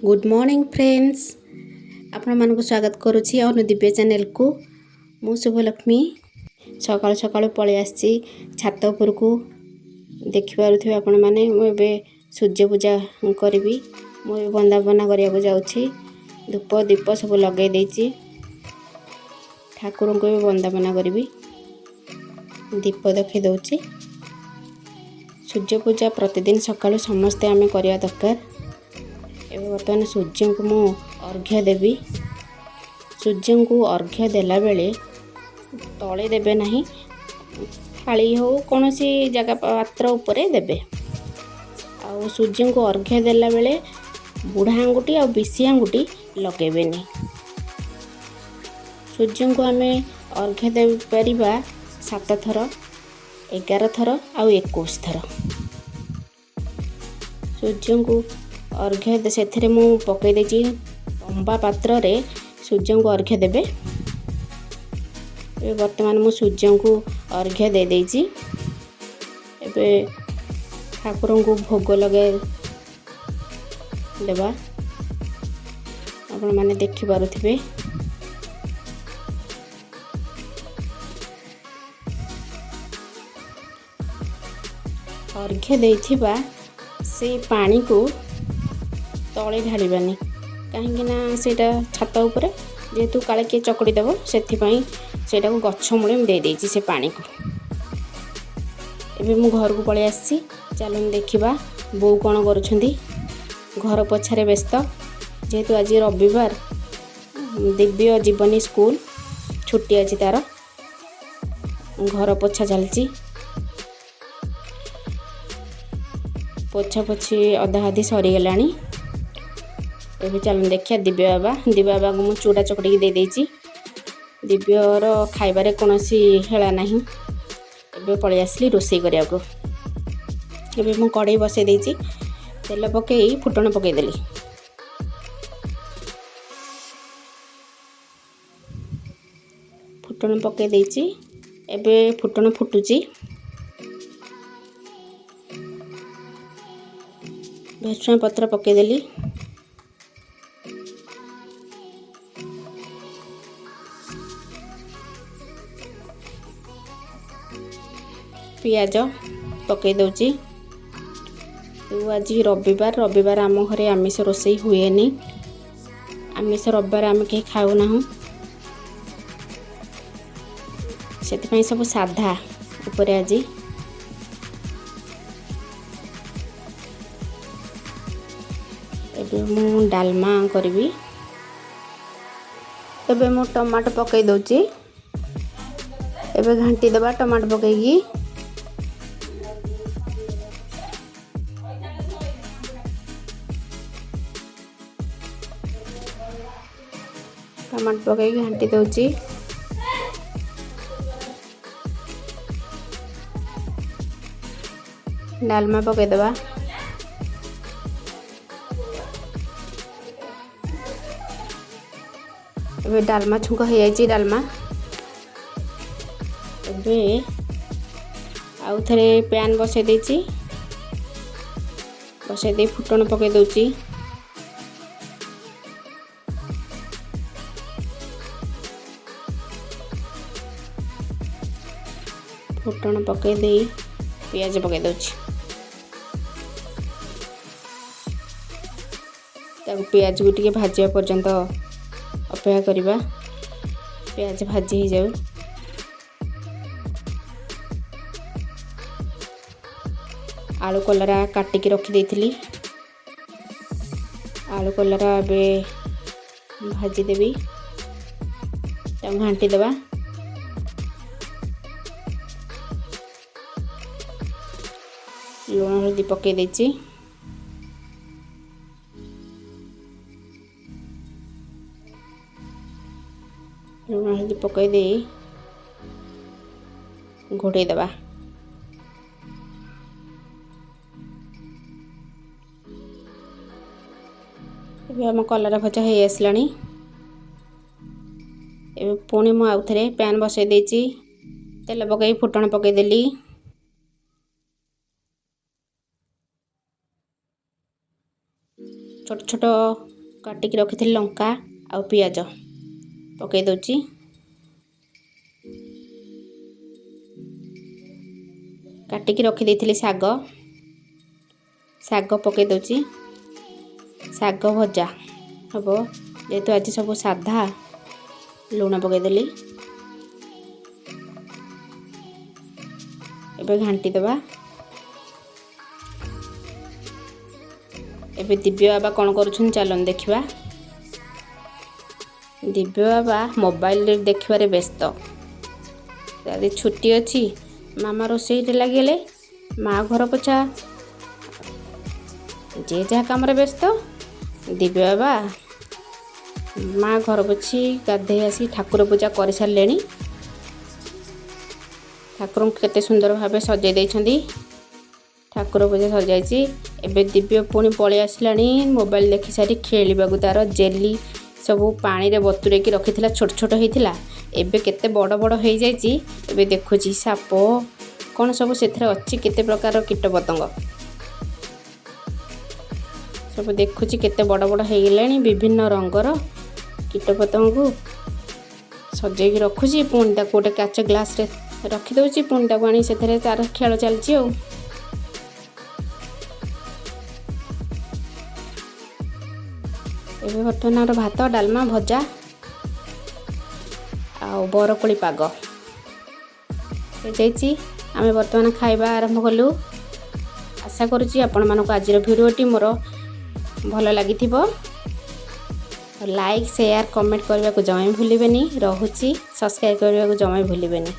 Good morning friends आपण मानक स्वागत करुच्ची अनुदिव्य चैनल को मु शुभलक्ष्मी सकाल सकाल पलि आसी छात उपर को देखिपारुथिबे आपण माने मुबे सूर्य पूजा करबी मु वंदना करिया को जाउछी धूप दीप सब लगे देछि ठाकुर को वंदना करबी दीप देखि दउछि सूर्य पूजा प्रतिदिन सकाल समस्ते आमे करिया दरकार। एवं बर्तमान सूर्य को मु अर्घ्य देवी सूर्य को अर्घ्य देला बेले तले देबे नहीं थाली हो कौन सी जगह पात्र उपरे देबे आ सूर्य को अर्घ्य देला बेले बुढ़ा आंगुठी आ बिसी आंगुठी लगेबेनी। सूर्य को आमे अर्घ्य दे परिबा 7 थर 11 थर आ 21 थर सूर्य को अर्घ्य से मु पकई देछि तंबा पात्र रे सूर्य को अर्घ्य देबे। वर्तमान मु सूर्य को अर्घ्य दे देछि एबे ठाकुर को भोग लगे देबा आपण माने देखि पारुथिबे। अर्घ्य देथिबा से पानी को तले ढालिबानी कहीं सेटा छात उपर जेहेतु काले किए चकड़ी देव से गछ मूले दे देछि से पानी को। एबे मु घर को पळै आसी चलो देखिबा बो कौन करुछंदी घर पछारे व्यस्त जेहेतु आज रविवार दिव्य जीवनी स्कूल छुट्टी अछि तार घर पोछा चलची पोछा पोछी अधा आधी सरी गलानी। एबे चलो देखिया दिव्य बाबा को मु चूड़ा चकड़ी दे देछि दिव्यर खाइबारे कोनोसी हेला नाही। एबे पळै आसली रोसई करिया को एबे मु कढ़ई बसे देछि तेल पकेई फुटण पकेई देली फुटण पकेई देछि एबे फुटण फुटुची भृषण पत्र पकेई देली पियाज पकई दउची। तो आज रविवार आम घरे आमिष रोसई हुए नहीं आमिष रविवार आम कहीं खाऊ ना से सब साधा ऊपर आज एबे मु डालमा करबी एबे मु टमाटो पकई दउची एबे घांटी देबा टमाटो पकईकी टमाटो पकई घांटी दउची डालमा पकई देबा एबे डालमा छुंक हो जाइए डालमा एबे आउ थरे पैन बसे देछि बसे दे फुटण पकई दउची फुटण पकई दे पियाज पकई दउची ताको पियाज को टिके भाजिया पर्यंत अपेक्षा करिबा पियाज भाजी ही जाऊ आलू कलरा काटिकी रखी देथिली आलू कलरा बे भाजी देबी ता घांटी देबा लूण हल्दी पकई देछि लूण हल्दी पकई दे घोड़े देबा आम कलरा भजा हो आसलानी पुणी मु आउ थे पैन बसई देछि तेल पकई फुटण पकई देली छोट छोट काटिकी रखिथिली लंका आ पियाज पकई दउची। काटिकी रखी देइथिली साग पकई दउची। साग भजा हम जेहेतु आज सब साधा लुण पकईदेली। एबे घांटी देबा। एबे दिव्य बाबा कौन करुछन चलन देखिबा। दिव्य बाबा मोबाइल रे देखिबारे व्यस्त। आदि छुट्टी अच्छी मामा रोषे लगे माँ घर पोछा जे जहाँ कम व्यस्त। दिव्य बाबा माँ घर पोछी गाधे आसी ठाकुर पूजा कर सारे। ठाकुर को केते सुंदर भाव सजे देइछंदी। ठाकुर पूजा सजाई। एबे दिव्य पुणी पलि आसलानी मोबाइल देखि सारी खेलिबागु तार जेली सब पानी रे बतुरे की रखिथिला छोट छोट हेतिला एबे केते बड़ बड़ हो जाइछि। एबे देखुछि साप कौन सब सेथरे अछि केते प्रकार कीट पतंग सब देखुछि केते बड़ बड़ हो गेलानी। विभिन्न रंगर कीट पतंग को सजेई की रखुछि। पुणी ताको गोटे काच ग्लास रे रखि दउछि। पुणी ताको आनी सेथरे तार खेल चलछि। एबे बर्तमान भात डालमा भजा आ बरकोली पाग जाइछि। आमे बर्तमान खाइबा आरंभ कलु। आशा करुछि आपण मानको आज भिडियोटी मोर भल लागिथिबो। लाइक शेयर कमेंट करने को जमा भूलिबेनी। रहुछि सब्सक्राइब करने को जमा भूलिबेनी।